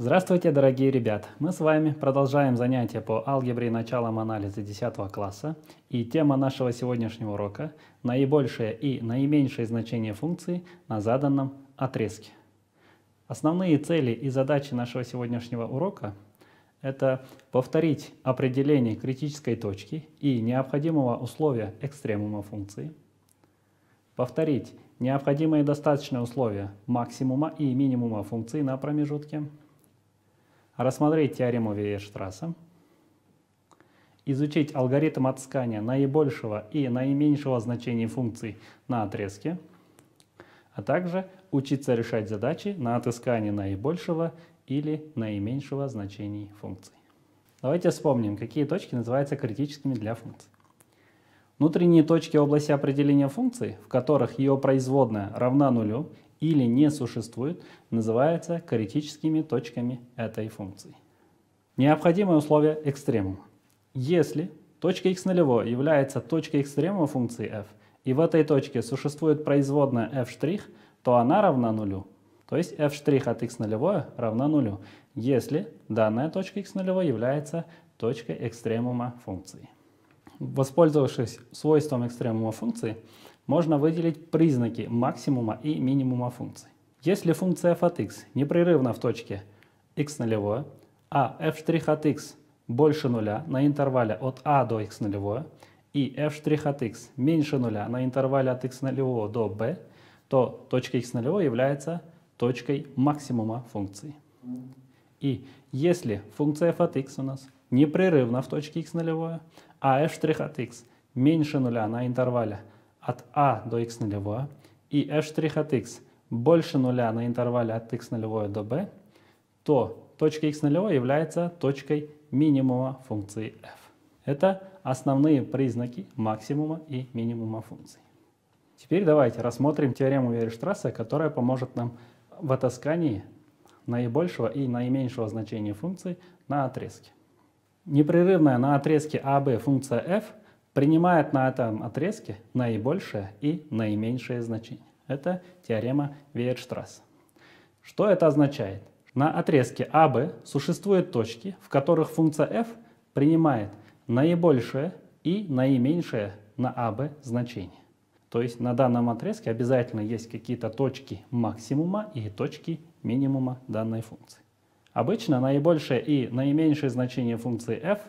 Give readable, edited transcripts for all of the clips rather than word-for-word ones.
Здравствуйте, дорогие ребята! Мы с вами продолжаем занятия по алгебре и началам анализа 10 класса. И тема нашего сегодняшнего урока – наибольшее и наименьшее значение функции на заданном отрезке. Основные цели и задачи нашего сегодняшнего урока – это повторить определение критической точки и необходимого условия экстремума функции, повторить необходимые и достаточные условия максимума и минимума функции на промежутке, рассмотреть теорему Вейерштрасса, изучить алгоритм отыскания наибольшего и наименьшего значений функций на отрезке, а также учиться решать задачи на отыскание наибольшего или наименьшего значений функций. Давайте вспомним, какие точки называются критическими для функций. Внутренние точки области определения функции, в которых ее производная равна нулю или не существует, называются критическими точками этой функции. Необходимое условие экстремума. Если точка x0 является точкой экстремума функции f, и в этой точке существует производная f', то она равна нулю. То есть f' от x0 равна нулю, если данная точка x0 является точкой экстремума функции. Воспользовавшись свойством экстремума функции, можно выделить признаки максимума и минимума функций. Если функция f от x непрерывна в точке x0, а f' от x больше нуля на интервале от a до x0, и f' от x меньше нуля на интервале от x0 до b, то точка x0 является точкой максимума функции. И если функция f от x у нас непрерывна в точке x0, а f' от x меньше нуля на интервале от a до x0, и f' от x больше нуля на интервале от x0 до b, то точка x0 является точкой минимума функции f. Это основные признаки максимума и минимума функций. Теперь давайте рассмотрим теорему Вейерштрасса, которая поможет нам в отыскании наибольшего и наименьшего значения функций на отрезке. Непрерывная на отрезке АБ функция f принимает на этом отрезке наибольшее и наименьшее значение. Это теорема Вейерштрасса. Что это означает? На отрезке АБ существуют точки, в которых функция f принимает наибольшее и наименьшее на АБ значение. То есть на данном отрезке обязательно есть какие-то точки максимума и точки минимума данной функции. Обычно наибольшее и наименьшее значение функции f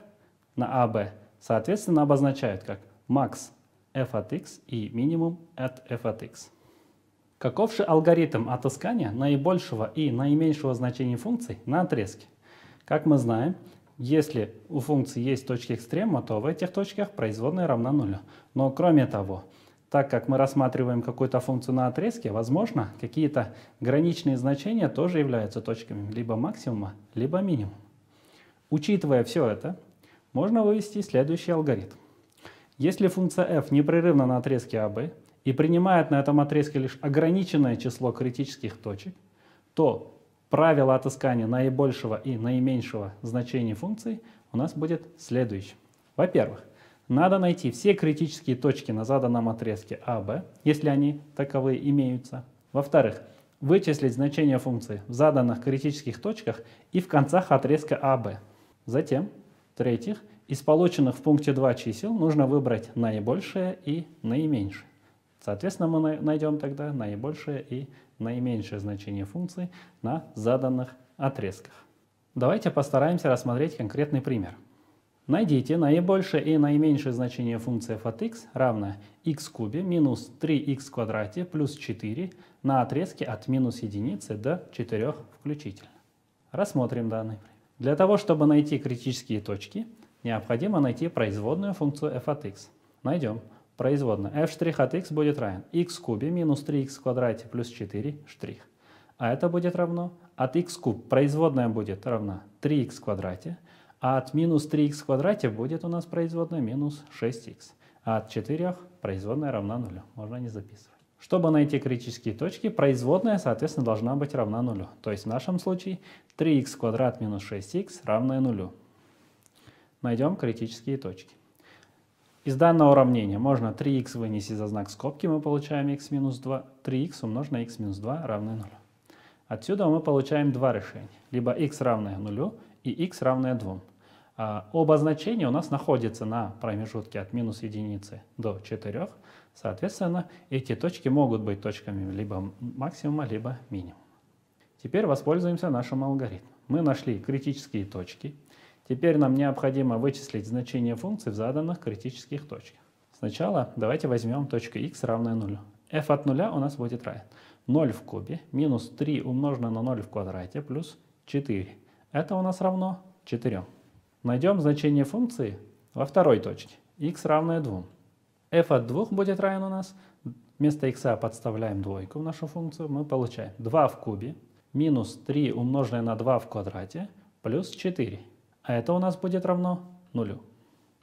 на АБ соответственно обозначают как max f от x и минимум от f от x. Каков же алгоритм отыскания наибольшего и наименьшего значений функций на отрезке? Как мы знаем, если у функции есть точки экстремума, то в этих точках производная равна нулю. Но кроме того, так как мы рассматриваем какую-то функцию на отрезке, возможно, какие-то граничные значения тоже являются точками либо максимума, либо минимума. Учитывая все это, можно вывести следующий алгоритм. Если функция f непрерывна на отрезке АБ и принимает на этом отрезке лишь ограниченное число критических точек, то правило отыскания наибольшего и наименьшего значений функций у нас будет следующим. Во-первых, надо найти все критические точки на заданном отрезке АБ, если они таковые имеются. Во-вторых, вычислить значение функции в заданных критических точках и в концах отрезка АБ. Затем, в-третьих, из полученных в пункте 2 чисел нужно выбрать наибольшее и наименьшее. Соответственно, мы найдем тогда наибольшее и наименьшее значение функции на заданных отрезках. Давайте постараемся рассмотреть конкретный пример. Найдите наибольшее и наименьшее значение функции f от x равно x в кубе минус 3x в квадрате плюс 4 на отрезке от минус единицы до 4 включительно. Рассмотрим данный пример. Для того, чтобы найти критические точки, необходимо найти производную функцию f от x. Найдем. Производная f' от x будет равен x в кубе минус 3x в квадрате плюс 4 штрих. А это будет равно от x куб производная будет равна 3x в квадрате, а от минус 3х в квадрате будет у нас производная минус 6х. А от 4 производная равна нулю. Можно не записывать. Чтобы найти критические точки, производная, соответственно, должна быть равна нулю. То есть в нашем случае 3х в квадрат минус 6х равное нулю. Найдем критические точки. Из данного уравнения можно 3х вынести за знак скобки, мы получаем х минус 2. 3х умножить на х минус 2 равное нулю. Отсюда мы получаем два решения. Либо x равное 0 и x равное 2. Оба значения у нас находятся на промежутке от минус единицы до 4. Соответственно, эти точки могут быть точками либо максимума, либо минимума. Теперь воспользуемся нашим алгоритмом. Мы нашли критические точки. Теперь нам необходимо вычислить значение функции в заданных критических точках. Сначала давайте возьмем точку x равная 0. f от 0 у нас будет равен 0 в кубе минус 3 умноженное на 0 в квадрате плюс 4. Это у нас равно 4. Найдем значение функции во второй точке. X равное 2. f от 2 будет равен у нас, вместо x подставляем двойку в нашу функцию, мы получаем 2 в кубе минус 3 умноженное на 2 в квадрате плюс 4. А это у нас будет равно 0.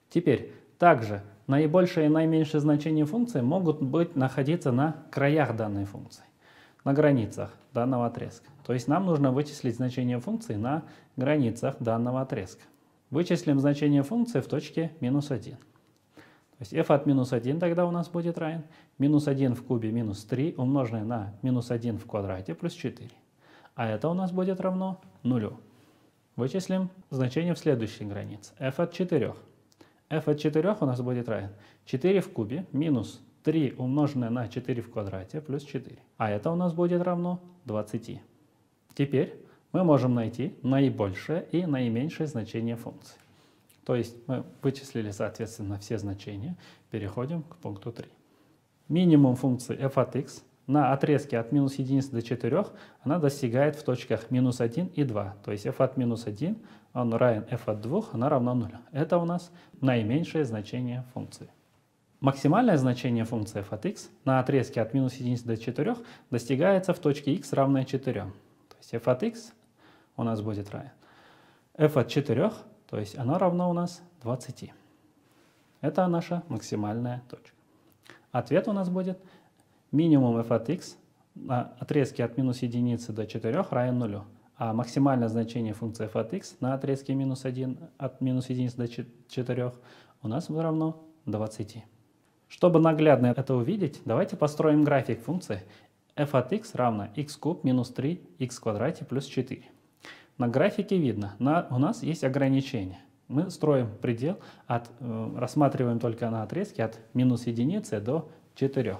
Теперь также наибольшее и наименьшее значения функции могут находиться на краях данной функции, на границах данного отрезка. То есть нам нужно вычислить значение функции на границах данного отрезка. Вычислим значение функции в точке минус 1. То есть f от минус 1 тогда у нас будет равен минус 1 в кубе минус 3 умноженное на минус 1 в квадрате плюс 4. А это у нас будет равно 0. Вычислим значение в следующей границе. f от 4. f от 4 у нас будет равен 4 в кубе минус 3 умноженное на 4 в квадрате плюс 4. А это у нас будет равно 20. Теперь мы можем найти наибольшее и наименьшее значение функции. То есть мы вычислили, соответственно, все значения. Переходим к пункту 3. Минимум функции f от x на отрезке от минус единицы до 4 она достигает в точках минус 1 и 2. То есть f от минус 1 он равен f от 2, она равна 0. Это у нас наименьшее значение функции. Максимальное значение функции f от x на отрезке от минус единицы до 4 достигается в точке x равное 4. То есть f от x у нас будет равен f от 4, то есть оно равно у нас 20. Это наша максимальная точка. Ответ у нас будет минимум f от x на отрезке от минус единицы до 4 равен 0. А максимальное значение функции f от x на отрезке минус 1 от минус единицы до 4 у нас равно 20. Чтобы наглядно это увидеть, давайте построим график функции f от x равно x куб минус 3x в квадрате плюс 4. На графике видно, у нас есть ограничение. Мы строим предел, рассматриваем только на отрезке от минус единицы до 4.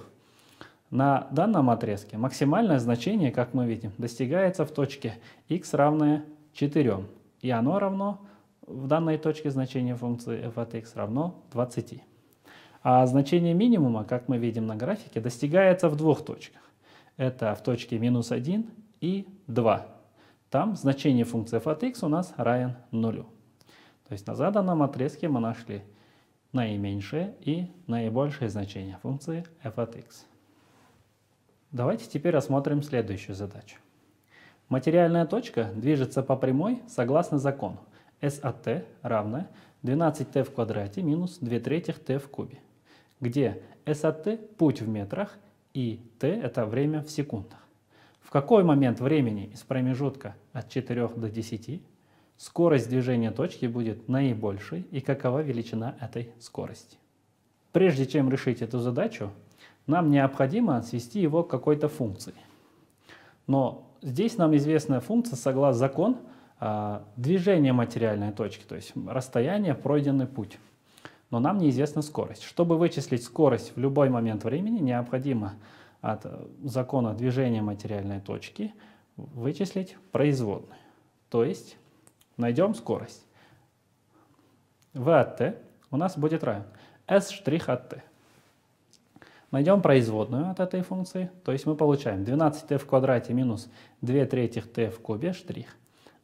На данном отрезке максимальное значение, как мы видим, достигается в точке x равное 4. И оно равно в данной точке значение функции f от x равно 20. А значение минимума, как мы видим на графике, достигается в двух точках. Это в точке минус 1 и 2. Там значение функции f от x у нас равен 0. То есть на заданном отрезке мы нашли наименьшее и наибольшее значение функции f от x. Давайте теперь рассмотрим следующую задачу. Материальная точка движется по прямой согласно закону S от t равно 12t в квадрате минус 2/3t в кубе, где S от t – путь в метрах и t – это время в секундах. В какой момент времени из промежутка от 4 до 10 скорость движения точки будет наибольшей и какова величина этой скорости? Прежде чем решить эту задачу, нам необходимо свести его к какой-то функции. Но здесь нам известна функция согласно закону движения материальной точки, то есть расстояние, пройденный путь. Но нам неизвестна скорость. Чтобы вычислить скорость в любой момент времени, необходимо от закона движения материальной точки вычислить производную. То есть найдем скорость. V от t у нас будет равен S' от t. Найдем производную от этой функции, то есть мы получаем 12t в квадрате минус 2/3t в кубе штрих.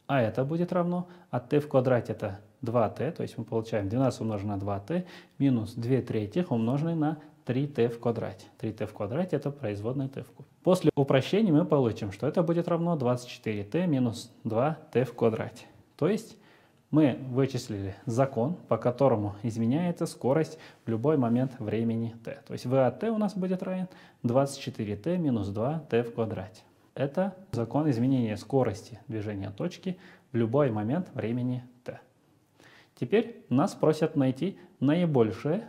А это будет равно от t в квадрате это 2t, то есть мы получаем 12 умноженное на 2t минус 2/3 умноженное на 3t в квадрате. 3t в квадрате это производная t в кубе. После упрощения мы получим, что это будет равно 24t минус 2t в квадрате. То есть мы вычислили закон, по которому изменяется скорость в любой момент времени t. То есть v от t у нас будет равен 24t минус 2t в квадрате. Это закон изменения скорости движения точки в любой момент времени t. Теперь нас просят найти наибольшее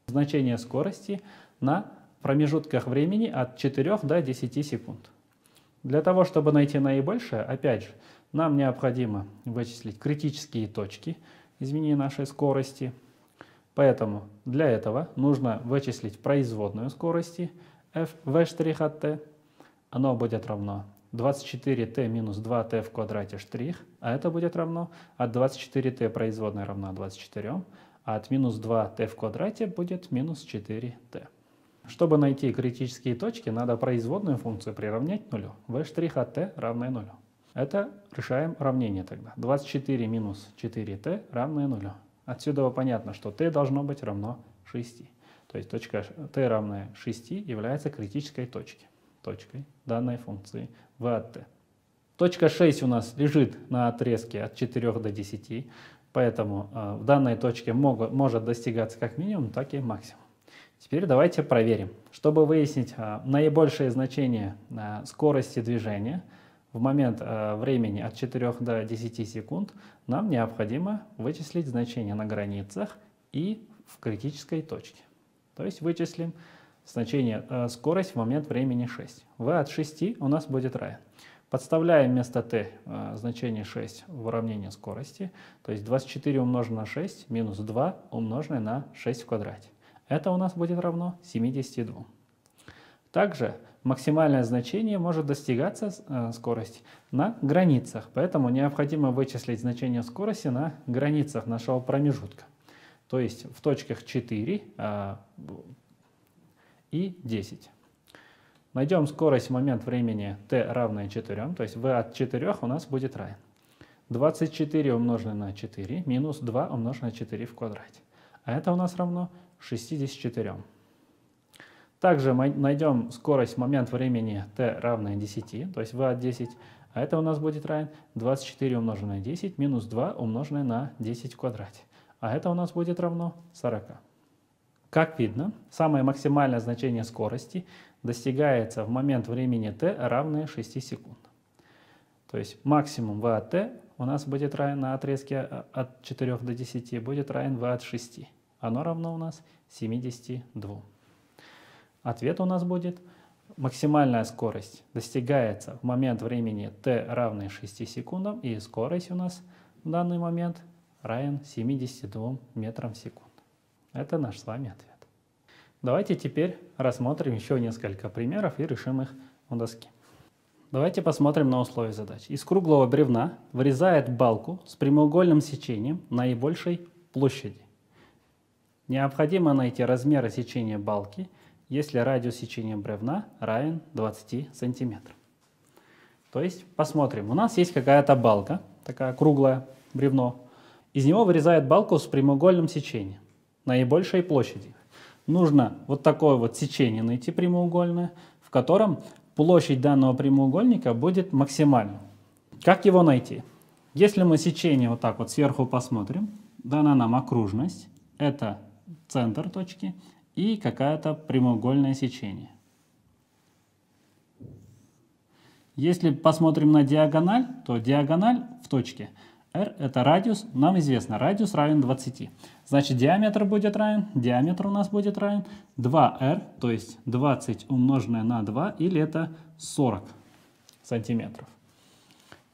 значение скорости на промежутках времени от 4 до 10 секунд. Для того, чтобы найти наибольшее, опять же, нам необходимо вычислить критические точки изменения нашей скорости. Поэтому для этого нужно вычислить производную скорости v' от t. Оно будет равно 24t минус 2t в квадрате штрих, а это будет равно от 24t производная равна 24, а от минус 2t в квадрате будет минус 4t. Чтобы найти критические точки, надо производную функцию приравнять нулю. v' от t равное нулю. Это решаем уравнение тогда. 24 минус 4t равное нулю. Отсюда понятно, что t должно быть равно 6. То есть точка t равная 6 является критической точкой данной функции v от t. Точка 6 у нас лежит на отрезке от 4 до 10, поэтому в данной точке может достигаться как минимум, так и максимум. Теперь давайте проверим. Чтобы выяснить наибольшее значение скорости движения в момент времени от 4 до 10 секунд, нам необходимо вычислить значение на границах и в критической точке. То есть вычислим значение скорость в момент времени 6. v от 6 у нас будет равен. Подставляем вместо t значение 6 в уравнение скорости, то есть 24 умноженное на 6 минус 2 умноженное на 6 в квадрате. Это у нас будет равно 72. Также максимальное значение может достигаться скорости на границах, поэтому необходимо вычислить значение скорости на границах нашего промежутка. То есть в точках 4 и 10. Найдем скорость в момент времени t равное 4, то есть v от 4 у нас будет равен 24 умноженное на 4 минус 2 умноженное на 4 в квадрате. А это у нас равно 64. Также мы найдем скорость в момент времени t равное 10, то есть v от 10, а это у нас будет равен 24 умноженное на 10 минус 2 умноженное на 10 в квадрате. А это у нас будет равно 40. Как видно, самое максимальное значение скорости достигается в момент времени t равное 6 секунд. То есть максимум v от t у нас будет равен на отрезке от 4 до 10, будет равен v от 6. Оно равно у нас 72. Ответ у нас будет: максимальная скорость достигается в момент времени t равное 6 секундам, и скорость у нас в данный момент равен 72 метрам в секунду. Это наш с вами ответ. Давайте теперь рассмотрим еще несколько примеров и решим их на доске. Давайте посмотрим на условия задачи. Из круглого бревна вырезает балку с прямоугольным сечением наибольшей площади. Необходимо найти размеры сечения балки, если радиус сечения бревна равен 20 сантиметров. То есть посмотрим. У нас есть какая-то балка, такая круглое бревно. Из него вырезает балку с прямоугольным сечением наибольшей площади. Нужно вот такое вот сечение найти прямоугольное, в котором площадь данного прямоугольника будет максимальной. Как его найти? Если мы сечение вот так вот сверху посмотрим, дана нам окружность, это центр точки и какое-то прямоугольное сечение. Если посмотрим на диагональ, то диагональ в точке r это радиус, нам известно, радиус равен 20. Значит, диаметр будет равен, диаметр у нас будет равен 2r, то есть 20 умноженное на 2, или это 40 сантиметров.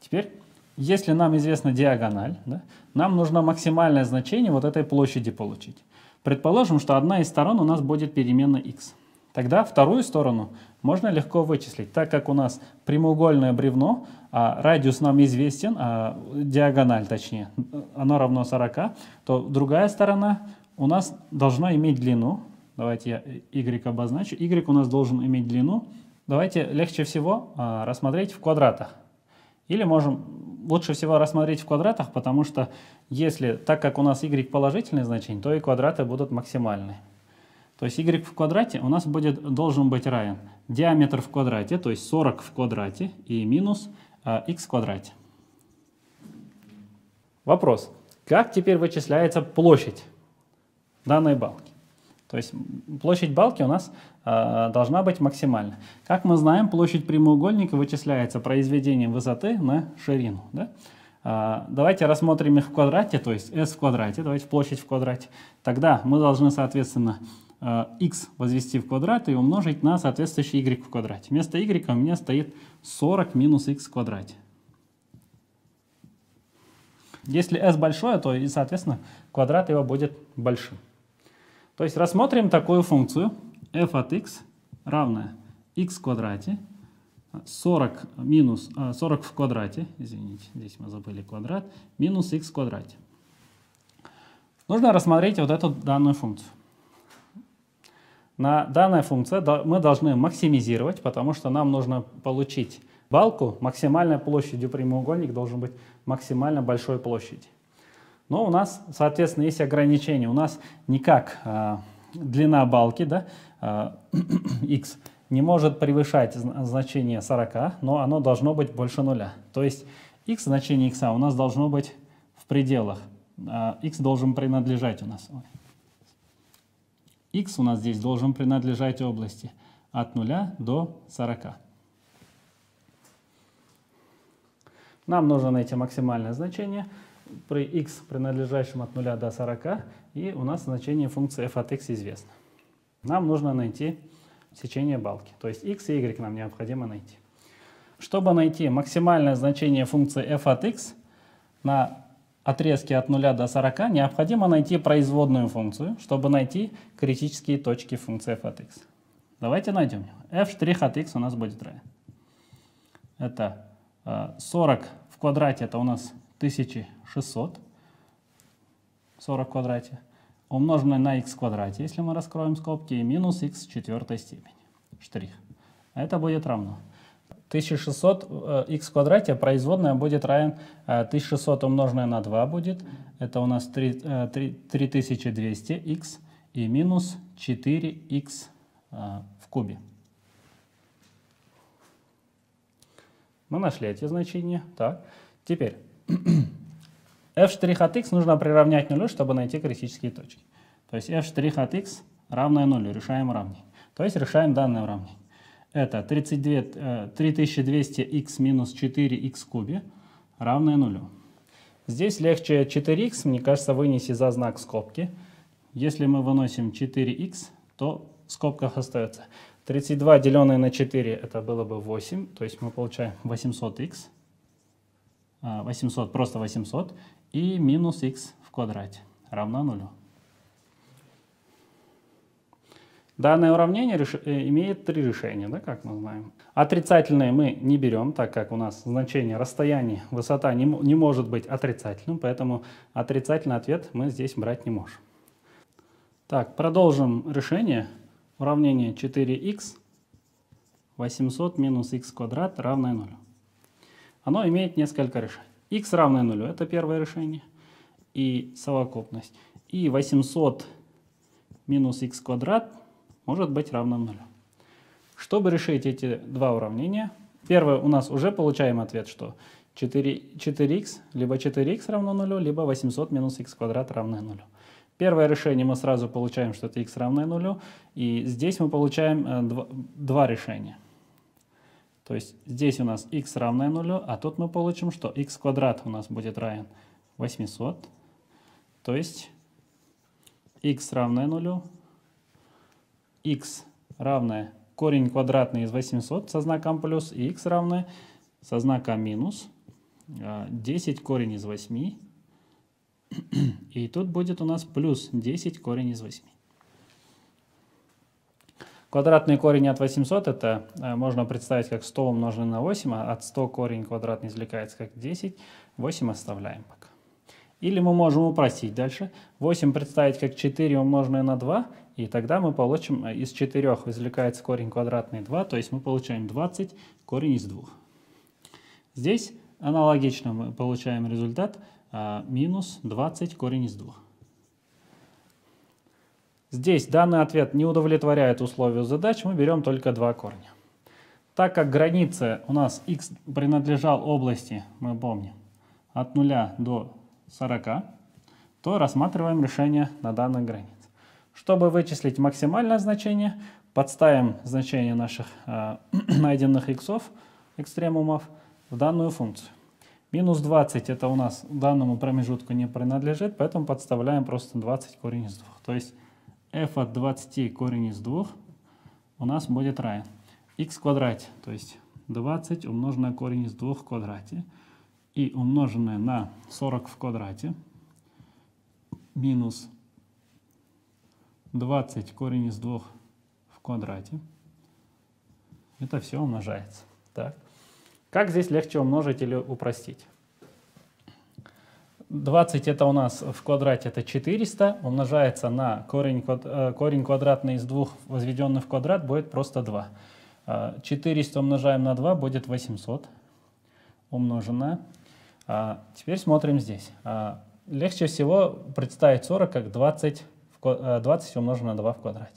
Теперь, если нам известна диагональ, да, нам нужно максимальное значение вот этой площади получить. Предположим, что одна из сторон у нас будет переменна x. Тогда вторую сторону можно легко вычислить. Так как у нас прямоугольное бревно, радиус нам известен, диагональ точнее, оно равно 40, то другая сторона у нас должна иметь длину. Давайте я y обозначу. Y у нас должен иметь длину. Давайте легче всего рассмотреть в квадратах. Или лучше всего рассмотреть в квадратах, потому что так как у нас y положительное значение, то и квадраты будут максимальные. То есть y в квадрате у нас должен быть равен диаметр в квадрате, то есть 40 в квадрате, и минус x в квадрате. Вопрос. Как теперь вычисляется площадь данной балки? То есть площадь балки у нас должна быть максимальна. Как мы знаем, площадь прямоугольника вычисляется произведением высоты на ширину. Да? Давайте рассмотрим их в квадрате, то есть s в квадрате, давайте площадь в квадрате. Тогда мы должны, соответственно, x возвести в квадрат и умножить на соответствующий y в квадрате. Вместо y у меня стоит 40 минус x в квадрате. Если s большое, то и, соответственно, квадрат его будет большим. То есть рассмотрим такую функцию f от x равная x в квадрате, 40 в квадрате, извините, здесь мы забыли квадрат, минус x в квадрате. Нужно рассмотреть вот эту данную функцию. На данную функцию мы должны максимизировать, потому что нам нужно получить балку. Максимальной площадью прямоугольник должен быть максимально большой площади. Но у нас, соответственно, есть ограничения. У нас никак длина балки, да, x, не может превышать значение 40, но оно должно быть больше нуля. То есть x, значение x у нас должно быть в пределах. X должен принадлежать у нас. X у нас здесь должен принадлежать области от 0 до 40. Нам нужно найти максимальное значение при x, принадлежащем от 0 до 40, и у нас значение функции f от x известно. Нам нужно найти сечение балки, то есть x и y нам необходимо найти. Чтобы найти максимальное значение функции f от x на отрезке от 0 до 40, необходимо найти производную функцию, чтобы найти критические точки функции f от x. Давайте найдем. f' от x у нас будет равен. Это 40 в квадрате, это у нас 1600. 40 в квадрате. Умноженное на x в квадрате, если мы раскроем скобки, и минус x в четвертой степени. Штрих. А это будет равно 1600 x в квадрате, производная будет равен 1600 умноженное на 2 будет. Это у нас 3200 x и минус 4x в кубе. Мы нашли эти значения. Так, теперь f' от x нужно приравнять нулю, чтобы найти критические точки. То есть f' от x равное нулю. Решаем уравнение. То есть решаем данное уравнение. Это 3200x минус 4x в кубе равное нулю. Здесь легче 4x, мне кажется, вынести за знак скобки. Если мы выносим 4x, то в скобках остается 32 деленное на 4, это было бы 8, то есть мы получаем 800x, 800, просто 800, и минус x в квадрате равно нулю. Данное уравнение имеет три решения, да, как мы знаем. Отрицательные мы не берем, так как у нас значение расстояния, высота не может быть отрицательным, поэтому отрицательный ответ мы здесь брать не можем. Так, продолжим решение. Уравнение 4х 800 минус х квадрат равное 0. Оно имеет несколько решений. Х равное 0 это первое решение и совокупность. И 800 минус х квадрат может быть равно 0. Чтобы решить эти два уравнения, первое, у нас уже получаем ответ, что 4х, либо 4х равно 0, либо 800 минус х квадрат равно 0. Первое решение мы сразу получаем, что это х равное 0, и здесь мы получаем два решения. То есть здесь у нас х равное 0, а тут мы получим, что х квадрат у нас будет равен 800, то есть х равное 0, х равное корень квадратный из 800 со знаком плюс, и х равное со знаком минус 10 корень из 8, и тут будет у нас плюс 10 корень из 8. Квадратный корень от 800 это можно представить как 100 умноженное на 8, а от 100 корень квадратный извлекается как 10, 8 оставляем пока. Или мы можем упростить дальше, 8 представить как 4 умноженное на 2, и тогда мы получим, из 4 извлекается корень квадратный 2, то есть мы получаем 20 корень из 2. Здесь аналогично мы получаем результат минус 20 корень из 2. Здесь данный ответ не удовлетворяет условию задач, мы берем только два корня. Так как граница у нас x принадлежал области, мы помним, от 0 до 40, то рассматриваем решение на данной границе. Чтобы вычислить максимальное значение, подставим значение наших найденных иксов, экстремумов, в данную функцию. Минус 20 это у нас данному промежутку не принадлежит, поэтому подставляем просто 20 корень из 2. То есть f от 20 корень из 2 у нас будет равен x в квадрате, то есть 20 умноженное на корень из 2 в квадрате и умноженное на 40 в квадрате минус 20 корень из 2 в квадрате. Это все умножается. Так. Как здесь легче умножить или упростить? 20 это у нас в квадрате это 400, умножается на корень квадратный из 2, возведенный в квадрат, будет просто 2. 400 умножаем на 2, будет 800 умноженное. Теперь смотрим здесь. Легче всего представить 40 как 20 умноженное на 2 в квадрате.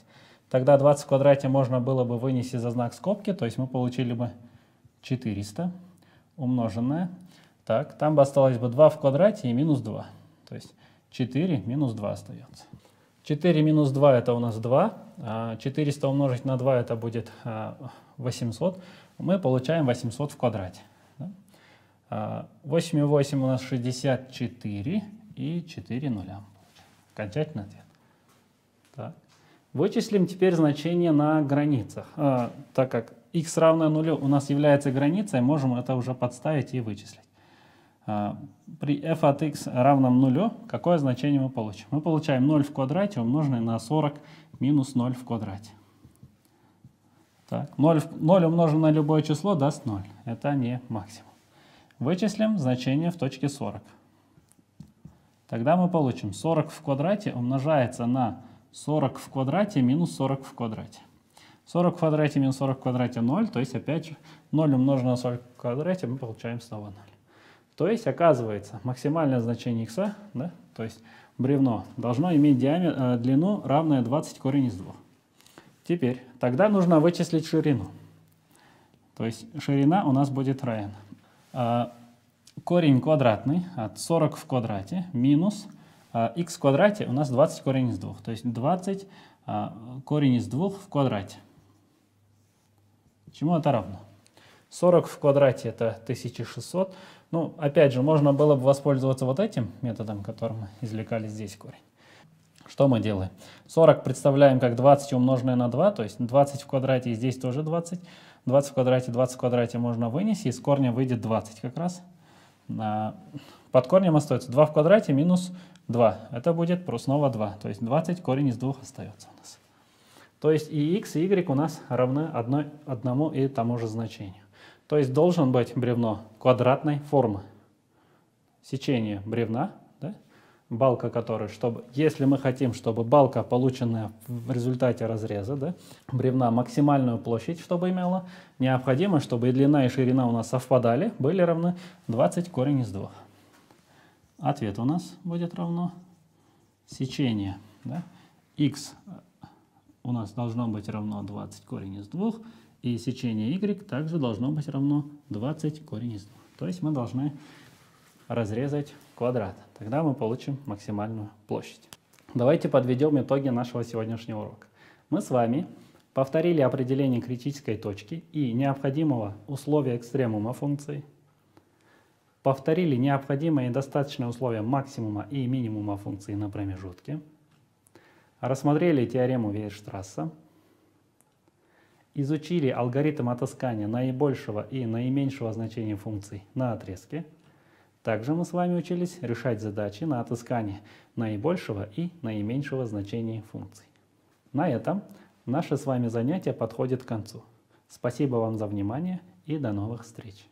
Тогда 20 в квадрате можно было бы вынести за знак скобки, то есть мы получили бы 400 умноженное. Так, там бы осталось бы 2 в квадрате и минус 2. То есть 4 минус 2 остается. 4 минус 2 это у нас 2. 400 умножить на 2 это будет 800. Мы получаем 800 в квадрате. 8 и 8 у нас 64 и 4 нуля. Окончательный ответ. Так. Вычислим теперь значение на границах. Так как x равно 0 у нас является границей, можем это уже подставить и вычислить. При f от x равном 0 какое значение мы получим? Мы получаем 0 в квадрате умноженное на 40 минус 0 в квадрате. Так, 0 умноженное на любое число даст 0. Это не максимум. Вычислим значение в точке 40. Тогда мы получим 40 в квадрате умножается на 40 в квадрате минус 40 в квадрате. 40 в квадрате минус 40 в квадрате 0, то есть опять же 0 умноженное на 40 в квадрате мы получаем снова 0. То есть оказывается максимальное значение x, да, то есть бревно, должно иметь длину равную 20 корень из 2. Теперь, тогда нужно вычислить ширину. То есть ширина у нас будет равен корень квадратный от 40 в квадрате минус x в квадрате у нас 20 корень из 2. То есть 20 корень из 2 в квадрате. Чему это равно? 40 в квадрате это 1600. Ну, опять же, можно было бы воспользоваться вот этим методом, которым мы извлекали здесь корень. Что мы делаем? 40 представляем как 20 умноженное на 2, то есть 20 в квадрате и здесь тоже 20. 20 в квадрате можно вынести, из корня выйдет 20 как раз. Под корнем остается 2 в квадрате минус 2. Это будет снова 2, то есть 20 корень из 2 остается у нас. То есть и x, и y у нас равны одному и тому же значению. То есть должен быть бревно квадратной формы. Сечение бревна, да, балка которой, если мы хотим, чтобы балка, полученная в результате разреза, да, бревна, максимальную площадь, чтобы имела, необходимо, чтобы и длина, и ширина у нас совпадали, были равны 20 корень из 2. Ответ у нас будет равно сечение. Да, x у нас должно быть равно 20 корень из 2. И сечение y также должно быть равно 20 корень из 2. То есть мы должны разрезать квадрат. Тогда мы получим максимальную площадь. Давайте подведем итоги нашего сегодняшнего урока. Мы с вами повторили определение критической точки и необходимого условия экстремума функции. Повторили необходимые и достаточные условия максимума и минимума функции на промежутке. Рассмотрели теорему Вейерштрасса. Изучили алгоритм отыскания наибольшего и наименьшего значения функций на отрезке. Также мы с вами учились решать задачи на отыскание наибольшего и наименьшего значения функций. На этом наше с вами занятие подходит к концу. Спасибо вам за внимание и до новых встреч!